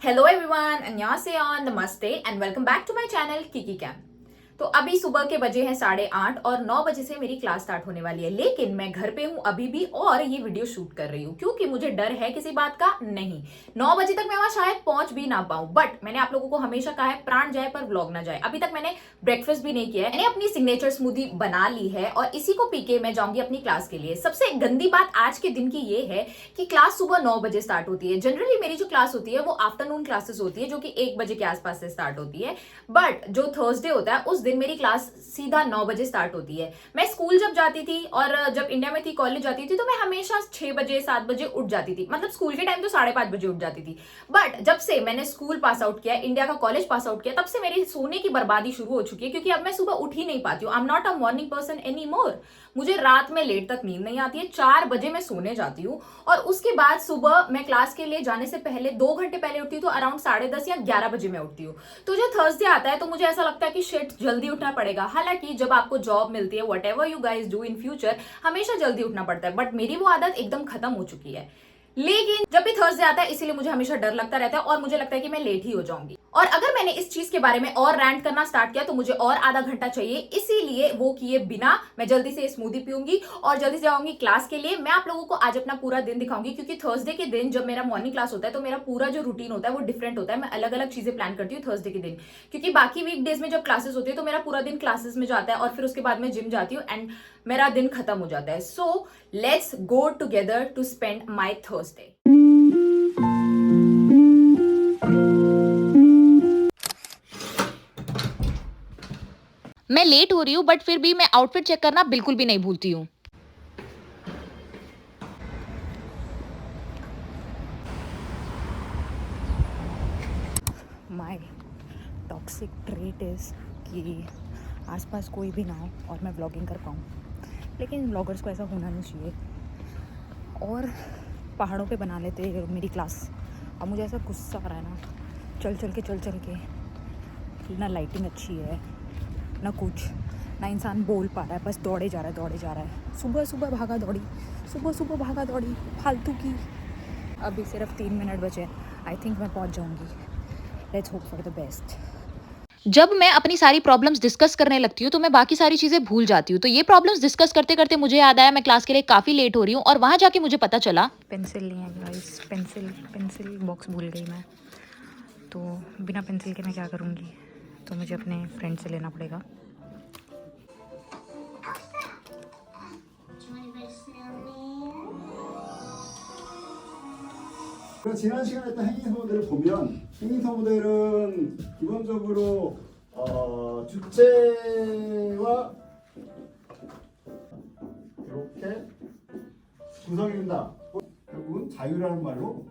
Hello everyone, अन्यॉन्सेयो, नमस्ते and welcome back to my channel Kiki Cam. तो अभी सुबह के बजे हैं 8:30 और 9 बजे से मेरी क्लास स्टार्ट होने वाली है, लेकिन मैं घर पे हूँ अभी भी और ये वीडियो शूट कर रही हूँ क्योंकि मुझे डर है किसी बात का नहीं। 9 बजे तक मैं वहां शायद पहुंच भी ना पाऊं, बट मैंने आप लोगों को हमेशा कहा है प्राण जाए पर व्लॉग ना जाए। अभी तक मैंने ब्रेकफास्ट भी नहीं किया है। मैंने अपनी सिग्नेचर स्मूदी बना ली है और इसी को पी के मैं जाऊंगी अपनी क्लास के लिए। सबसे गंदी बात आज के दिन की ये है कि क्लास सुबह 9 बजे स्टार्ट होती है। जनरली मेरी जो क्लास होती है वो आफ्टरनून क्लासेस होती है जो कि 1 बजे के आसपास से स्टार्ट होती है, बट जो थर्सडे होता है उस दिन मेरी क्लास सीधा 9 बजे स्टार्ट होती है। मैं स्कूल जब जाती थी और जब इंडिया में थी, कॉलेज जाती थी, तो मैं हमेशा 6 बजे 7 बजे उठ जाती थी। मतलब स्कूल के टाइम तो 5:30 बजे उठ जाती थी, बट जब से मैंने स्कूल पास आउट किया, इंडिया का कॉलेज पास आउट किया, तब से मेरी सोने की बर्बादी शुरू हो चुकी है क्योंकि अब मैं सुबह उठ ही नहीं पाती हूँ। I am not a morning person any more. मुझे रात में लेट तक नींद नहीं आती है। 4 बजे मैं सोने जाती हूँ और उसके बाद सुबह मैं क्लास के लिए जाने से पहले 2 घंटे पहले उठती हूँ, तो अराउंड 10:30 या 11 बजे मैं उठती हूँ। तो जो थर्सडे आता है तो मुझे ऐसा लगता है कि शिट, जल्दी उठना पड़ेगा। हालांकि जब आपको जॉब मिलती है, what ever you guys do in future, हमेशा जल्दी उठना पड़ता है, बट मेरी वो आदत एकदम खत्म हो चुकी है। लेकिन जब भी थर्सडे आता है इसीलिए मुझे हमेशा डर लगता रहता है और मुझे लगता है कि मैं लेट ही हो जाऊंगी। और अगर मैंने इस चीज के बारे में और रैंट करना स्टार्ट किया तो मुझे और आधा घंटा चाहिए, इसीलिए वो किए बिना मैं जल्दी से स्मूदी पीऊंगी और जल्दी से जाऊंगी क्लास के लिए। मैं आप लोगों को आज अपना पूरा दिन दिखाऊंगी क्योंकि थर्सडे के दिन जब मेरा मॉर्निंग क्लास होता है तो मेरा पूरा जो रूटीन होता है वो डिफरेंट होता है। मैं अलग अलग चीजें प्लान करती हूँ थर्सडे के दिन, क्योंकि बाकी वीकडेज में जब क्लासेस होती है तो मेरा पूरा दिन क्लासेस में जाता है और फिर उसके बाद मैं जिम जाती हूँ एंड मेरा दिन खत्म हो जाता है। So let's go together to spend my Thursday. मैं लेट हो रही हूँ बट फिर भी मैं आउटफिट चेक करना बिल्कुल भी नहीं भूलती हूँ। माई टॉक्सिक ट्रेट इज़ कि आसपास कोई भी ना हो और मैं व्लॉगिंग कर पाऊँ, लेकिन व्लॉगर्स को ऐसा होना नहीं चाहिए। और पहाड़ों पे बना लेते मेरी क्लास। अब मुझे ऐसा गुस्सा आ रहा है ना, चल चल के ना लाइटिंग अच्छी है ना कुछ, ना इंसान बोल पा रहा है, बस दौड़े जा रहा है। सुबह सुबह भागा दौड़ी फालतू की। अभी सिर्फ 3 मिनट बचे, आई थिंक मैं पहुंच जाऊंगी। Let's hope for the best. जब मैं अपनी सारी प्रॉब्लम्स डिस्कस करने लगती हूँ तो मैं बाकी सारी चीज़ें भूल जाती हूँ। तो ये प्रॉब्लम्स डिस्कस करते-करते मुझे याद आया मैं क्लास के लिए काफ़ी लेट हो रही हूँ और वहाँ जाके मुझे पता चला पेंसिल नहीं है गाइस, पेंसिल बॉक्स भूल गई मैं। तो बिना पेंसिल के मैं क्या करूँगी, तो मुझे अपने फ्रेंड से लेना पड़ेगा। 지난 시간에 했던 행인서 모델을 보면 행인서 모델은 기본적으로 주체와 이렇게 구성이 된다. 결국은 자유라는 말로.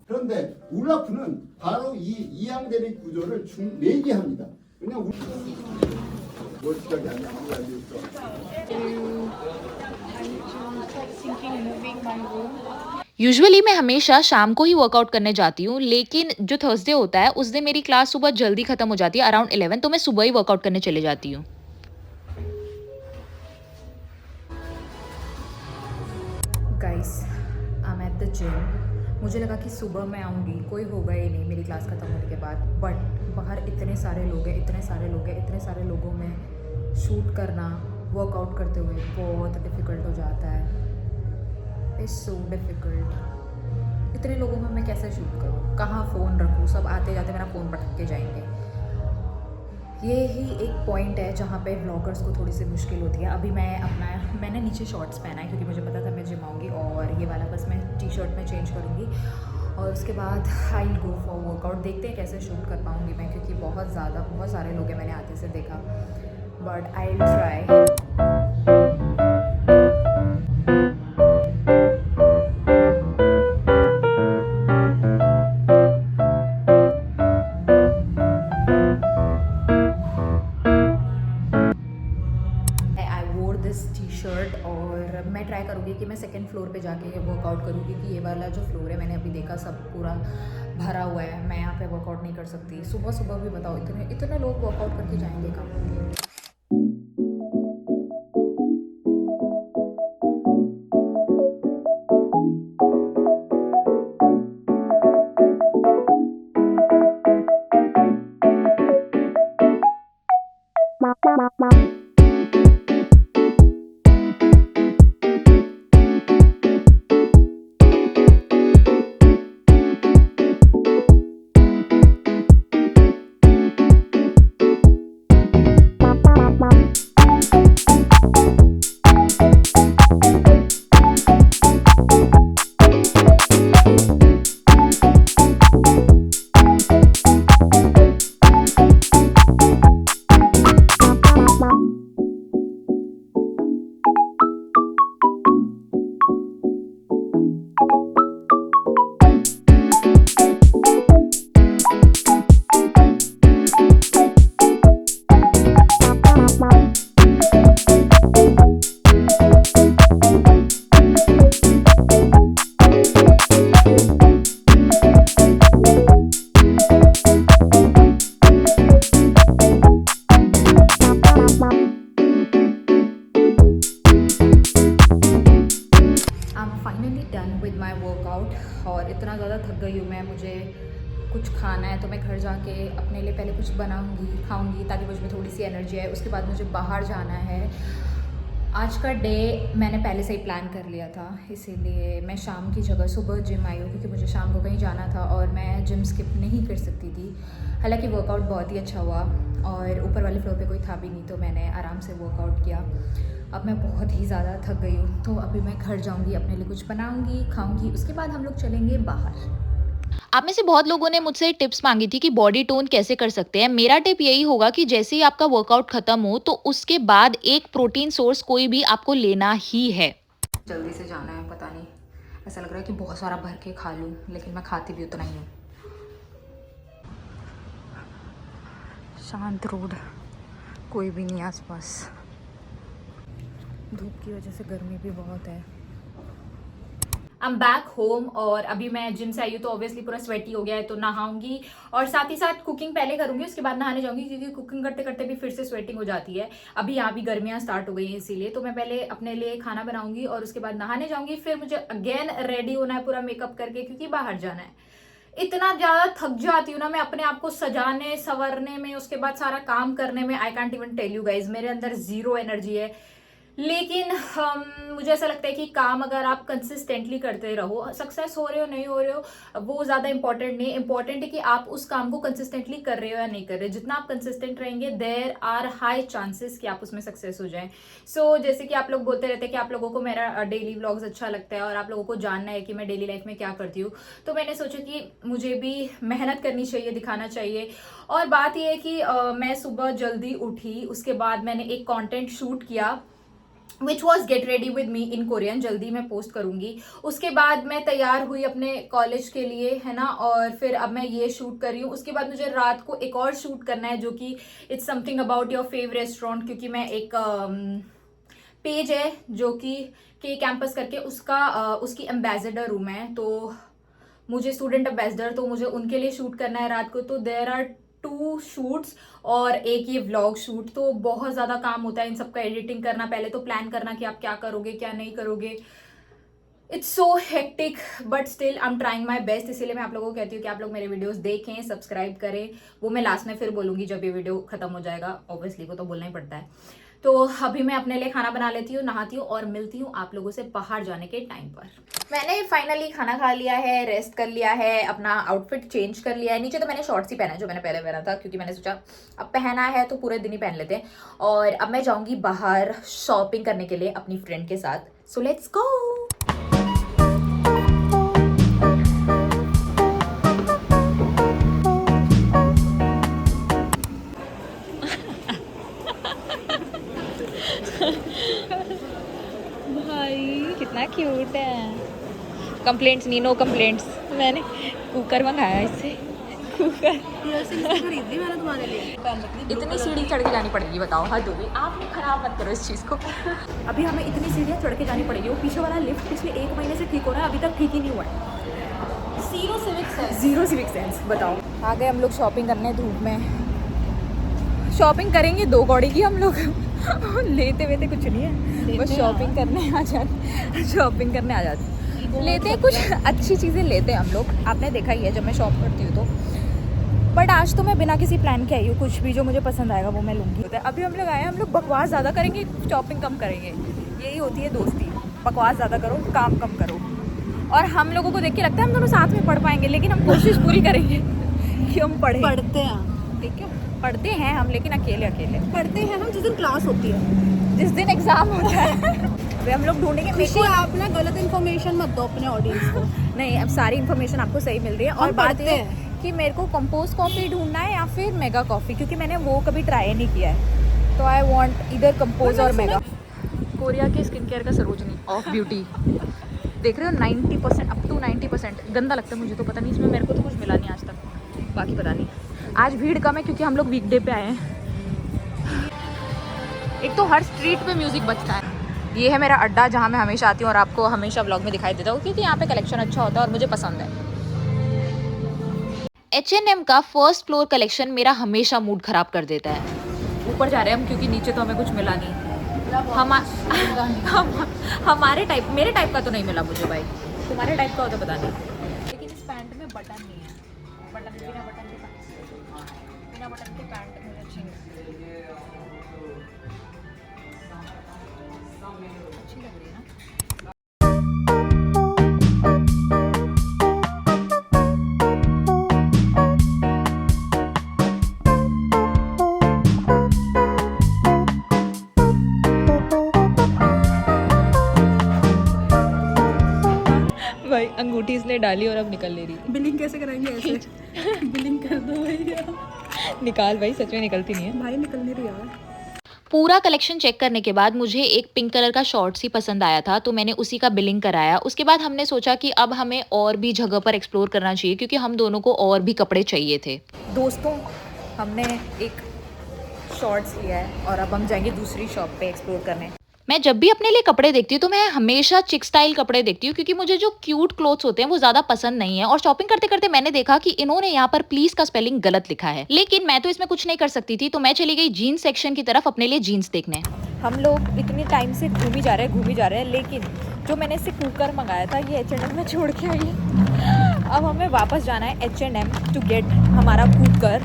그런데 울라프는 바로 이 이항대립 구조를 매개합니다. 그냥 뭘 시작이 아니야. 아무도 알고 있어. यूजुअली मैं हमेशा शाम को ही वर्कआउट करने जाती हूँ, लेकिन जो थर्सडे होता है उस दिन मेरी क्लास सुबह जल्दी खत्म हो जाती है अराउंड 11, तो मैं सुबह ही वर्कआउट करने चले जाती हूँ। Guys, I am at the gym. मुझे लगा कि सुबह मैं आऊँगी, कोई होगा ही नहीं मेरी क्लास ख़त्म होने के बाद, बट बाहर इतने सारे लोग हैं, इतने सारे लोगों में शूट करना वर्कआउट करते हुए बहुत डिफ़िकल्ट हो जाता है। It's so difficult. इतने लोगों में मैं कैसे शूट करूँ, कहाँ फ़ोन रखूँ, सब आते जाते मेरा फ़ोन पटक के जाएंगे। ये ही एक पॉइंट है जहाँ पे व्लॉगर्स को थोड़ी सी मुश्किल होती है। अभी मैंने नीचे शॉर्ट्स पहना है क्योंकि मुझे पता था मैं जिम आऊँगी, और ये वाला बस मैं टी-शर्ट में चेंज करूँगी और उसके बाद I will go for workout. देखते हैं कैसे शूट कर पाऊँगी मैं, क्योंकि बहुत सारे लोग हैं, मैंने आते से देखा, बट आई विल ट्राई। आई वोर दिस टी शर्ट और मैं ट्राई करूँगी कि मैं सेकंड फ्लोर पे जाके वर्कआउट करूँ, क्योंकि ये वाला जो फ्लोर है मैंने अभी देखा सब पूरा भरा हुआ है। मैं यहाँ पे वर्कआउट नहीं कर सकती। सुबह सुबह भी बताओ, इतने लोग वर्कआउट करके जाएंगे कहाँ। और इतना ज़्यादा थक गई हूँ मैं, मुझे कुछ खाना है तो मैं घर जाके अपने लिए पहले कुछ बनाऊँगी, खाऊँगी ताकि मुझ में थोड़ी सी एनर्जी आए। उसके बाद मुझे बाहर जाना है। आज का डे मैंने पहले से ही प्लान कर लिया था, इसीलिए मैं शाम की जगह सुबह जिम आई हूँ क्योंकि मुझे शाम को कहीं जाना था और मैं जिम स्किप नहीं कर सकती थी। हालांकि वर्कआउट बहुत ही अच्छा हुआ और ऊपर वाले फ्लोर पे कोई था भी नहीं तो मैंने आराम से वर्कआउट किया। अब मैं बहुत ही ज़्यादा थक गई हूँ तो अभी मैं घर जाऊँगी, अपने लिए कुछ बनाऊँगी, खाऊँगी, उसके बाद हम लोग चलेंगे बाहर। आप में से बहुत लोगों ने मुझसे टिप्स मांगी थी कि बॉडी टोन कैसे कर सकते हैं। मेरा टिप यही होगा कि जैसे ही आपका वर्कआउट खत्म हो तो उसके बाद एक प्रोटीन सोर्स कोई भी आपको लेना ही है। जल्दी से जाना है, पता नहीं ऐसा लग रहा है कि बहुत सारा भर के खा लूँ, लेकिन मैं खाती भी उतना ही हूँ। शांत रोड, कोई भी नहीं आसपास। धूप की वजह से गर्मी भी बहुत है। आई एम बैक होम और अभी मैं जिम से आई हूँ तो ऑब्वियसली पूरा स्वेटी हो गया है तो नहाऊंगी और साथ ही साथ कुकिंग पहले करूंगी, उसके बाद नहाने जाऊंगी क्योंकि कुकिंग करते करते भी फिर से स्वेटिंग हो जाती है। अभी यहाँ भी गर्मियाँ स्टार्ट हो गई हैं इसीलिए तो मैं पहले अपने लिए खाना बनाऊंगी और उसके बाद नहाने जाऊंगी। फिर मुझे अगेन रेडी होना है पूरा मेकअप करके क्योंकि बाहर जाना है। इतना ज़्यादा थक जाती हूँ ना मैं अपने आप को सजाने संवरने में, उसके बाद सारा काम करने में। I can't even tell you guys, मेरे अंदर जीरो एनर्जी है। लेकिन मुझे ऐसा लगता है कि काम अगर आप कंसिस्टेंटली करते रहो, सक्सेस हो रहे हो नहीं हो रहे हो वो ज़्यादा इंपॉर्टेंट नहीं, इंपॉर्टेंट है कि आप उस काम को कंसिस्टेंटली कर रहे हो या नहीं कर रहे। जितना आप कंसिस्टेंट रहेंगे देयर आर हाई चांसेस कि आप उसमें सक्सेस हो जाएं। सो जैसे कि आप लोग बोलते रहते हैं कि आप लोगों को मेरा डेली व्लॉग्स अच्छा लगता है और आप लोगों को जानना है कि मैं डेली लाइफ में क्या करती हूँ, तो मैंने सोचा कि मुझे भी मेहनत करनी चाहिए, दिखाना चाहिए। और बात यह है कि मैं सुबह जल्दी उठी, उसके बाद मैंने एक कॉन्टेंट शूट किया which was get ready with me in Korean, जल्दी मैं पोस्ट करूंगी। उसके बाद मैं तैयार हुई अपने कॉलेज के लिए, है ना, और फिर अब मैं ये शूट कर रही हूँ। उसके बाद मुझे रात को एक और शूट करना है जो कि it's something about your favourite restaurant, क्योंकि मैं एक पेज है जो कि के कैंपस करके उसकी एम्बेसडर हूँ मैं, तो मुझे स्टूडेंट एम्बेसडर, तो मुझे उनके लिए शूट करना है रात को। तो देयर आर 2 शूट्स और एक ये व्लॉग शूट, तो बहुत ज़्यादा काम होता है इन सबका एडिटिंग करना, पहले तो प्लान करना कि आप क्या करोगे क्या नहीं करोगे। It's so hectic but still I am trying my best. इसीलिए मैं आप लोगों को कहती हूँ कि आप लोग मेरे वीडियोस देखें, सब्सक्राइब करें। वो मैं लास्ट में फिर बोलूँगी जब ये वीडियो खत्म हो जाएगा, ऑब्वियसली वो तो बोलना ही पड़ता है। तो अभी मैं अपने लिए खाना बना लेती हूँ, नहाती हूँ और मिलती हूँ आप लोगों से बाहर जाने के टाइम पर। मैंने फाइनली खाना खा लिया है, रेस्ट कर लिया है, अपना आउटफिट चेंज कर लिया है। नीचे तो मैंने शॉर्ट्स ही पहना है जो मैंने पहले पहना था, क्योंकि मैंने सोचा अब पहना है तो पूरे दिन ही पहन लेते हैं। और अब मैं जाऊँगी बाहर शॉपिंग करने के लिए अपनी फ्रेंड के साथ। सो लेट्स गो। भाई कितना क्यूट है। कंप्लेंट्स नहीं, नो कंप्लेंट्स। मैंने कुकर मंगाया इससे, कुकर खरीदी मैंने तुम्हारे लिए। इतनी सीढ़ी चढ़ के जानी पड़ेगी, बताओ हद होगी। आप खराब मत करो इस चीज़ को। अभी हमें इतनी सीढ़ियाँ चढ़ के जानी पड़ेगी। वो पीछे वाला लिफ्ट पिछले 1 महीने से ठीक हो रहा है, अभी तक ठीक ही नहीं हुआ है। जीरो सिविक सेंस, बताओ। आ गए हम लोग शॉपिंग करने धूप में। शॉपिंग करेंगे 2 कौड़ी की हम लोग। लेते वेते कुछ नहीं है, बस शॉपिंग करने आ जाते, शॉपिंग करने आ जाते। लेते हैं कुछ अच्छी चीज़ें लेते हैं हम लोग। आपने देखा ही है जब मैं शॉप करती हूँ तो बट आज तो मैं बिना किसी प्लान के आई हूँ, कुछ भी जो मुझे पसंद आएगा वो मैं लूँगी। अभी हम लोग आए हैं, हम लोग बकवास ज़्यादा करेंगे, शॉपिंग कम करेंगे, यही होती है दोस्ती, बकवास ज़्यादा करो, काम कम करो। और हम लोगों को देख के लगता है हम दोनों साथ में पढ़ पाएंगे, लेकिन हम कोशिश पूरी करेंगे कि हम पढ़ें। पढ़ते हैं, ठीक है, पढ़ते हैं हम, लेकिन अकेले अकेले पढ़ते हैं हम जिस दिन क्लास होती है, जिस दिन एग्ज़ाम होता है। अभी हम लोग ढूंढेंगे। मेरे खुशी को आप ना गलत इन्फॉर्मेशन मत दो अपने ऑडियंस को। नहीं, अब सारी इन्फॉर्मेशन आपको सही मिल रही है। और हम बात पढ़ते है हैं। कि मेरे को कंपोज कॉफ़ी ढूंढना है या फिर मेगा कॉफ़ी, क्योंकि मैंने वो कभी ट्राई नहीं किया है। तो आई वांट इधर कंपोज और मेगा। कोरिया के स्किन केयर का सरोजनी ऑफ ब्यूटी देख रहे हो, 90% अप टू 90%। गंदा लगता है मुझे तो, पता नहीं इसमें, मेरे को तो कुछ मिला नहीं आज तक, बाकी पता नहीं। आज भीड़ कम है क्योंकि हम लोग वीकडे पे आए हैं। एक तो हर स्ट्रीट पे म्यूज़िक बजता है। ये है मेरा अड्डा जहाँ मैं हमेशा आती हूँ और आपको हमेशा व्लॉग में दिखाई देता हूँ, क्योंकि यहाँ पे कलेक्शन अच्छा होता है और मुझे पसंद है। H&M का फर्स्ट फ्लोर कलेक्शन मेरा हमेशा मूड खराब कर देता है। ऊपर जा रहे हैं हम क्योंकि नीचे तो हमें कुछ मिला नहीं। हमारे टाइप, मेरे टाइप का तो नहीं मिला मुझे भाई, तुम्हारे टाइप का हो तो पता नहीं। लेकिन इस पैंट में बटन नहीं है, बटन बिना बटन के पैंट, बिना बटन के पैंट मुझे अच्छी नहीं अच्छी लग रही है ना। भाई अंगूठी इसने डाली और अब निकल ले रही बिलिंग कैसे कराएंगे ऐसे? बिलिंग कर दो भैया। निकाल भाई, सच में निकलती नहीं है। भाई निकल नहीं रही यार। पूरा कलेक्शन चेक करने के बाद मुझे एक पिंक कलर का शॉर्ट्स ही पसंद आया था, तो मैंने उसी का बिलिंग कराया। उसके बाद हमने सोचा कि अब हमें और भी जगह पर एक्सप्लोर करना चाहिए, क्योंकि हम दोनों को और भी कपड़े चाहिए थे। दोस्तों, हमने एक शॉर्ट्स लिया है और अब हम जाएंगे दूसरी शॉप पे एक्सप्लोर करने। मैं जब भी अपने लिए कपड़े देखती हूँ तो मैं हमेशा चिक स्टाइल कपड़े देखती हूँ, क्योंकि मुझे जो क्यूट क्लोथ्स होते हैं वो ज्यादा पसंद नहीं है। और शॉपिंग करते करते मैंने देखा कि इन्होंने यहाँ पर प्लीज का स्पेलिंग गलत लिखा है, लेकिन मैं तो इसमें कुछ नहीं कर सकती थी, तो मैं चली गई जीन्स सेक्शन की तरफ अपने लिए जीन्स देखने। हम लोग इतनी टाइम से घूम ही जा रहे हैं, लेकिन जो मैंने इससे कुकर मंगाया था ये H&M में छोड़ के आई है। अब हमें वापस जाना है H&M टू गेट हमारा कुकर।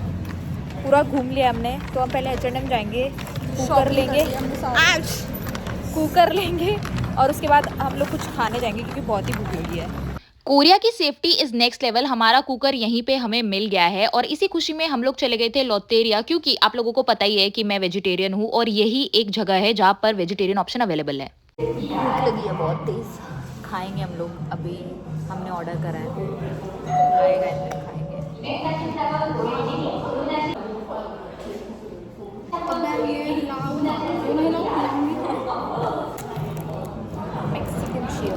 पूरा घूम लिया हमने, तो हम पहले H&M जाएंगे, कुकर लेंगे, कुकर लेंगे और उसके बाद हम लोग कुछ खाने जाएंगे क्योंकि बहुत ही भूख लगी है। कोरिया की सेफ्टी इज नेक्स्ट लेवल। हमारा कुकर यहीं पे हमें मिल गया है और इसी खुशी में हम लोग चले गए थे लॉटेरिया, क्योंकि आप लोगों को पता ही है कि मैं वेजिटेरियन हूँ और यही एक जगह है जहाँ पर वेजिटेरियन ऑप्शन अवेलेबल है। भूख लगी है बहुत तेज, खाएंगे हम लोग। अभी हमने ऑर्डर करा है, आएगा इधर खाएंगे। Mexican chill.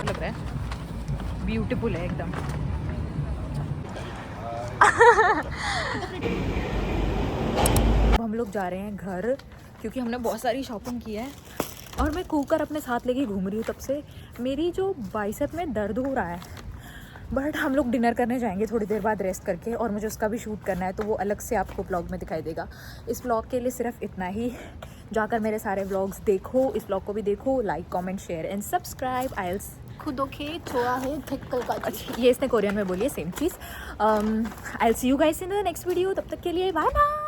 लग रहा है ब्यूटीफुल है एकदम। अब हम लोग जा रहे हैं घर, क्योंकि हमने बहुत सारी शॉपिंग की है और मैं कुकर अपने साथ लेके घूम रही हूँ। तब से मेरी जो बाइसेप में दर्द हो रहा है, बट हम लोग डिनर करने जाएंगे थोड़ी देर बाद रेस्ट करके, और मुझे उसका भी शूट करना है, तो वो अलग से आपको ब्लॉग में दिखाई देगा। इस ब्लॉग के लिए सिर्फ इतना ही। जाकर मेरे सारे ब्लॉग्स देखो, इस ब्लॉग को भी देखो, like comment share and subscribe. आइल्स खुद ओके छोड़ा है थिक्कल का। अच्छा, ये इसने कोरियन में बोली है, same cheese. I will see you guys in the next video. तब तक के लिए बाय बाय।